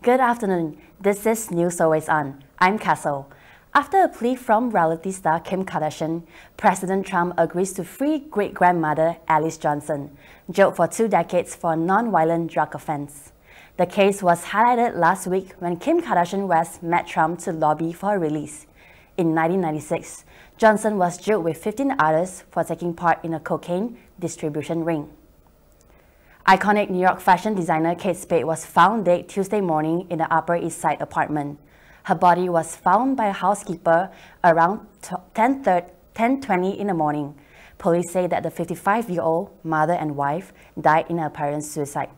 Good afternoon, this is News Always On. I'm On-Kessyl. After a plea from reality star Kim Kardashian, President Trump agrees to free great-grandmother Alice Johnson, jailed for 2 decades for a non-violent drug offense. The case was highlighted last week when Kim Kardashian West met Trump to lobby for her release. In 1996, Johnson was jailed with 15 others for taking part in a cocaine distribution ring. Iconic New York fashion designer Kate Spade was found dead Tuesday morning in the Upper East Side apartment. Her body was found by a housekeeper around 10:20 in the morning. Police say that the 55-year-old mother and wife died in her parents' suicide.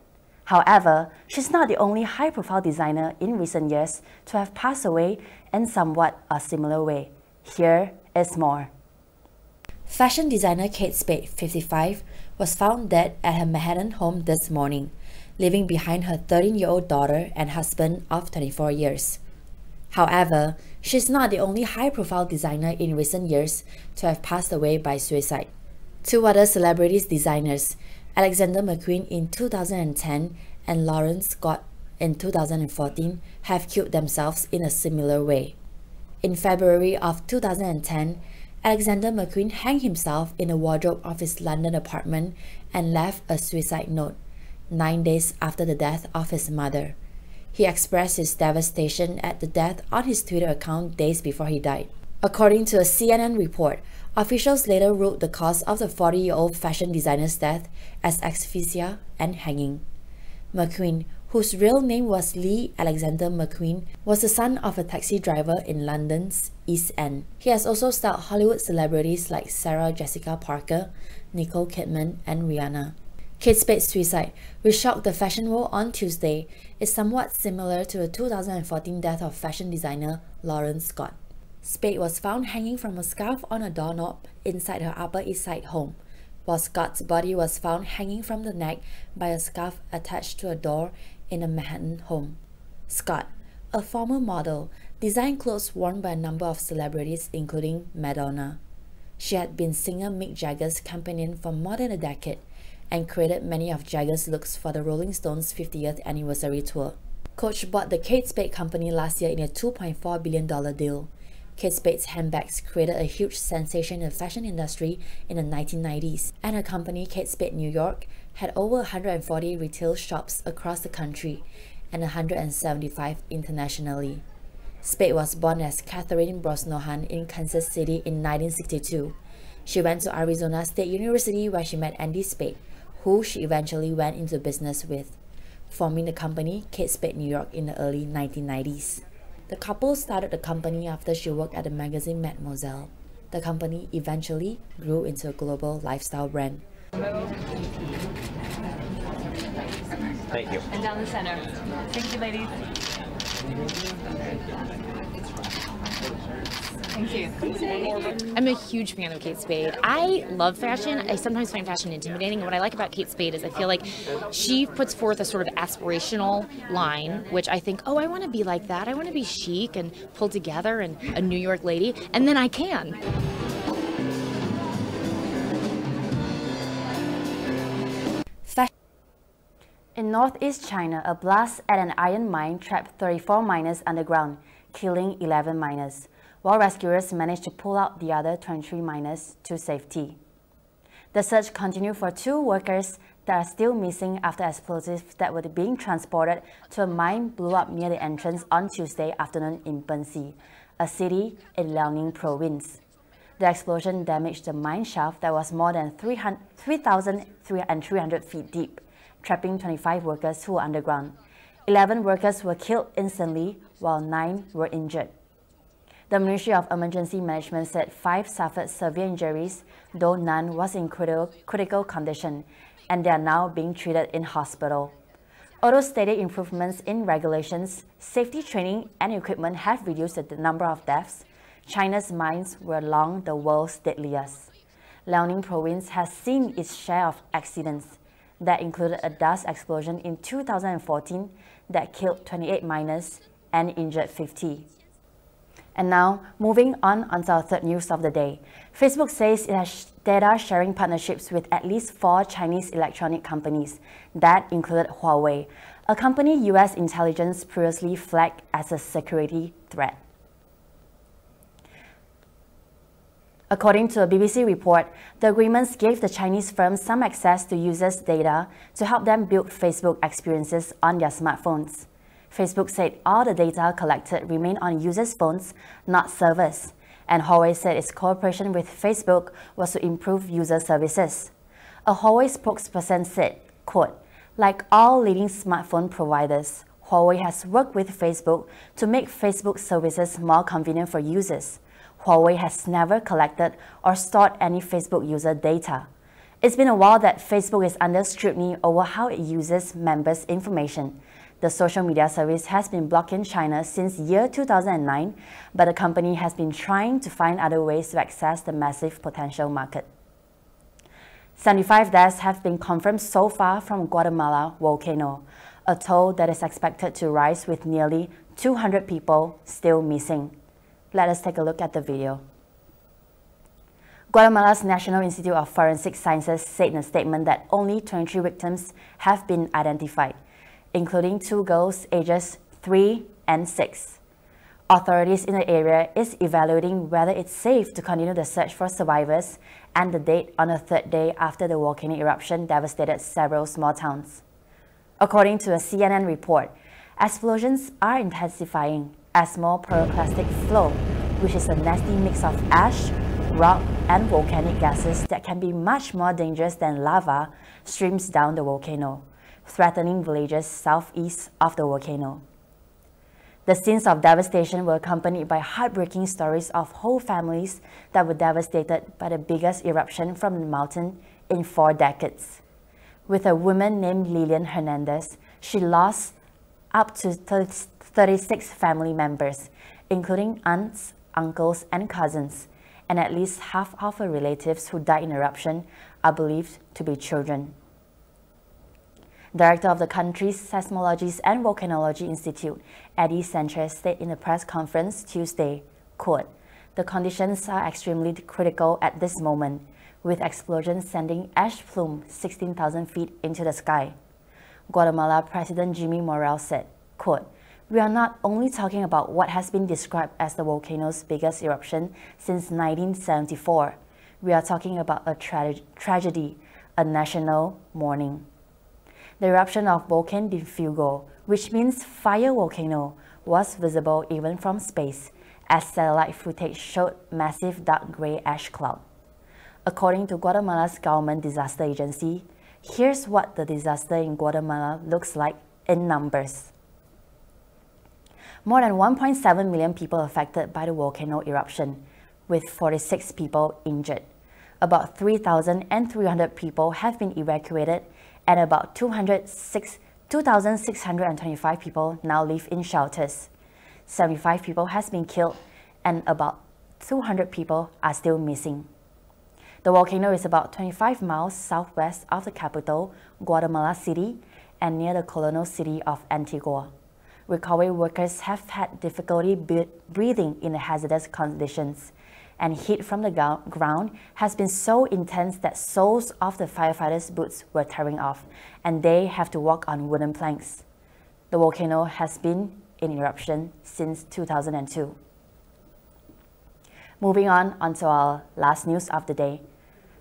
However, she's not the only high-profile designer in recent years to have passed away in somewhat a similar way. Here is more. Fashion designer Kate Spade, 55, was found dead at her Manhattan home this morning, leaving behind her 13-year-old daughter and husband of 24 years. However, she's not the only high-profile designer in recent years to have passed away by suicide. 2 other celebrities designers, Alexander McQueen in 2010 and Lawrence Scott in 2014, have killed themselves in a similar way. In February of 2010, Alexander McQueen hanged himself in the wardrobe of his London apartment and left a suicide note 9 days after the death of his mother. He expressed his devastation at the death on his Twitter account days before he died. According to a CNN report, officials later ruled the cause of the 40-year-old fashion designer's death as asphyxia and hanging. McQueen, whose real name was Lee Alexander McQueen, was the son of a taxi driver in London's East End. He has also starred Hollywood celebrities like Sarah Jessica Parker, Nicole Kidman, and Rihanna. Kate Spade's suicide, which shocked the fashion world on Tuesday, is somewhat similar to the 2014 death of fashion designer Lawrence Scott. Spade was found hanging from a scarf on a doorknob inside her Upper East Side home, while Scott's body was found hanging from the neck by a scarf attached to a door in a Manhattan home. Scott, a former model, designed clothes worn by a number of celebrities including Madonna. She had been singer Mick Jagger's companion for more than a decade and created many of Jagger's looks for the Rolling Stones' 50th anniversary tour. Coach bought the Kate Spade company last year in a $2.4 billion deal. Kate Spade's handbags created a huge sensation in the fashion industry in the 1990s, and her company, Kate Spade New York, had over 140 retail shops across the country and 175 internationally. Spade was born as Catherine Brosnahan in Kansas City in 1962. She went to Arizona State University where she met Andy Spade, who she eventually went into business with, forming the company Kate Spade New York in the early 1990s. The couple started the company after she worked at the magazine Mademoiselle. The company eventually grew into a global lifestyle brand. Thank you. And down the center. Thank you, ladies. Thank you. I'm a huge fan of Kate Spade. I love fashion. I sometimes find fashion intimidating. And what I like about Kate Spade is I feel like she puts forth a sort of aspirational line, which I think, oh, I want to be like that. I want to be chic and pulled together and a New York lady. And then I can. In Northeast China, a blast at an iron mine trapped 34 miners underground, killing 11 miners, while rescuers managed to pull out the other 23 miners to safety. The search continued for 2 workers that are still missing after explosives that were being transported to a mine blew up near the entrance on Tuesday afternoon in Benxi, a city in Liaoning province. The explosion damaged the mine shaft that was more than 3,300 feet deep, trapping 25 workers who were underground. 11 workers were killed instantly, while 9 were injured. The Ministry of Emergency Management said 5 suffered severe injuries, though none was in critical condition, and they are now being treated in hospital. Although stated improvements in regulations, safety training, and equipment have reduced the number of deaths, China's mines were long the world's deadliest. Liaoning province has seen its share of accidents. That included a dust explosion in 2014 that killed 28 miners and injured 50. And now, moving on onto our third news of the day. Facebook says it has data sharing partnerships with at least 4 Chinese electronic companies that included Huawei, a company US intelligence previously flagged as a security threat. According to a BBC report, the agreements gave the Chinese firm some access to users' data to help them build Facebook experiences on their smartphones. Facebook said all the data collected remained on users' phones, not servers, and Huawei said its cooperation with Facebook was to improve user services. A Huawei spokesperson said, quote, "Like all leading smartphone providers, Huawei has worked with Facebook to make Facebook services more convenient for users. Huawei has never collected or stored any Facebook user data. It's been a while that Facebook is under scrutiny over how it uses members' information. The social media service has been blocked in China since year 2009, but the company has been trying to find other ways to access the massive potential market." 75 deaths have been confirmed so far from Guatemala Volcano, a toll that is expected to rise with nearly 200 people still missing. Let us take a look at the video. Guatemala's National Institute of Forensic Sciences said in a statement that only 23 victims have been identified, including 2 girls ages 3 and 6. Authorities in the area is evaluating whether it's safe to continue the search for survivors and the date on the 3rd day after the volcanic eruption devastated several small towns. According to a CNN report, explosions are intensifying as more pyroclastic flow, which is a nasty mix of ash, rock, and volcanic gases that can be much more dangerous than lava, streams down the volcano, threatening villages southeast of the volcano. The scenes of devastation were accompanied by heartbreaking stories of whole families that were devastated by the biggest eruption from the mountain in 4 decades. With a woman named Lilian Hernandez, she lost up to 36 family members, including aunts, uncles, and cousins, and at least half of her relatives who died in eruption are believed to be children. Director of the country's Seismology and Volcanology Institute, Eddie Sanchez, said in a press conference Tuesday, quote, "The conditions are extremely critical at this moment, with explosions sending ash plume 16,000 feet into the sky." Guatemala President Jimmy Morales said, quote, "We are not only talking about what has been described as the volcano's biggest eruption since 1974. We are talking about a tragedy, a national mourning." The eruption of Volcan de Fuego, which means fire volcano, was visible even from space, as satellite footage showed massive dark gray ash cloud. According to Guatemala's government disaster agency, here's what the disaster in Guatemala looks like in numbers. More than 1.7 million people affected by the volcano eruption, with 46 people injured. About 3,300 people have been evacuated, and about 2,625 people now live in shelters. 75 people has been killed, and about 200 people are still missing. The volcano is about 25 miles southwest of the capital, Guatemala City, and near the colonial city of Antigua. Recovery workers have had difficulty breathing in the hazardous conditions, and heat from the ground has been so intense that soles of the firefighters' boots were tearing off, and they have to walk on wooden planks. The volcano has been in eruption since 2002. Moving on to our last news of the day.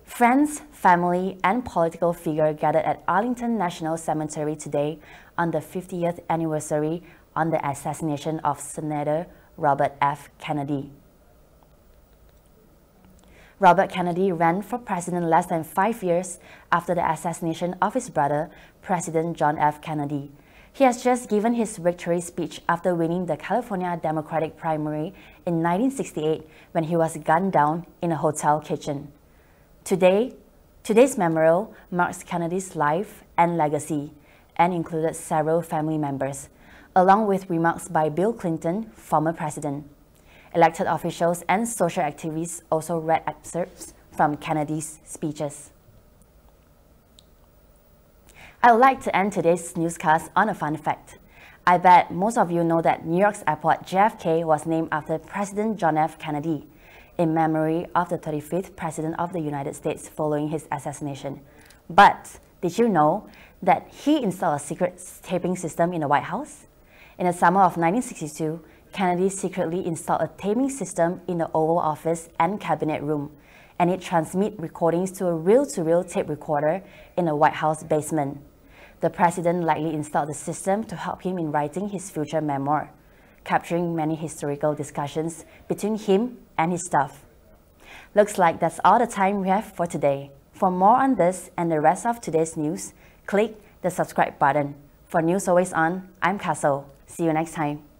Friends, family, and political figures gathered at Arlington National Cemetery today on the 50th anniversary on the assassination of Senator Robert F. Kennedy. Robert Kennedy ran for president less than 5 years after the assassination of his brother, President John F. Kennedy. He has just given his victory speech after winning the California Democratic primary in 1968 when he was gunned down in a hotel kitchen. Today's memorial marks Kennedy's life and legacy and included several family members, along with remarks by Bill Clinton, former president. Elected officials and social activists also read excerpts from Kennedy's speeches. I would like to end today's newscast on a fun fact. I bet most of you know that New York's airport JFK was named after President John F. Kennedy, in memory of the 35th President of the United States following his assassination. But did you know that he installed a secret taping system in the White House? In the summer of 1962, Kennedy secretly installed a taping system in the Oval Office and Cabinet Room, and it transmits recordings to a reel-to-reel tape recorder in the White House basement. The president likely installed the system to help him in writing his future memoir, capturing many historical discussions between him and his staff. Looks like that's all the time we have for today. For more on this and the rest of today's news, click the subscribe button. For News Always On, I'm Castle. See you next time.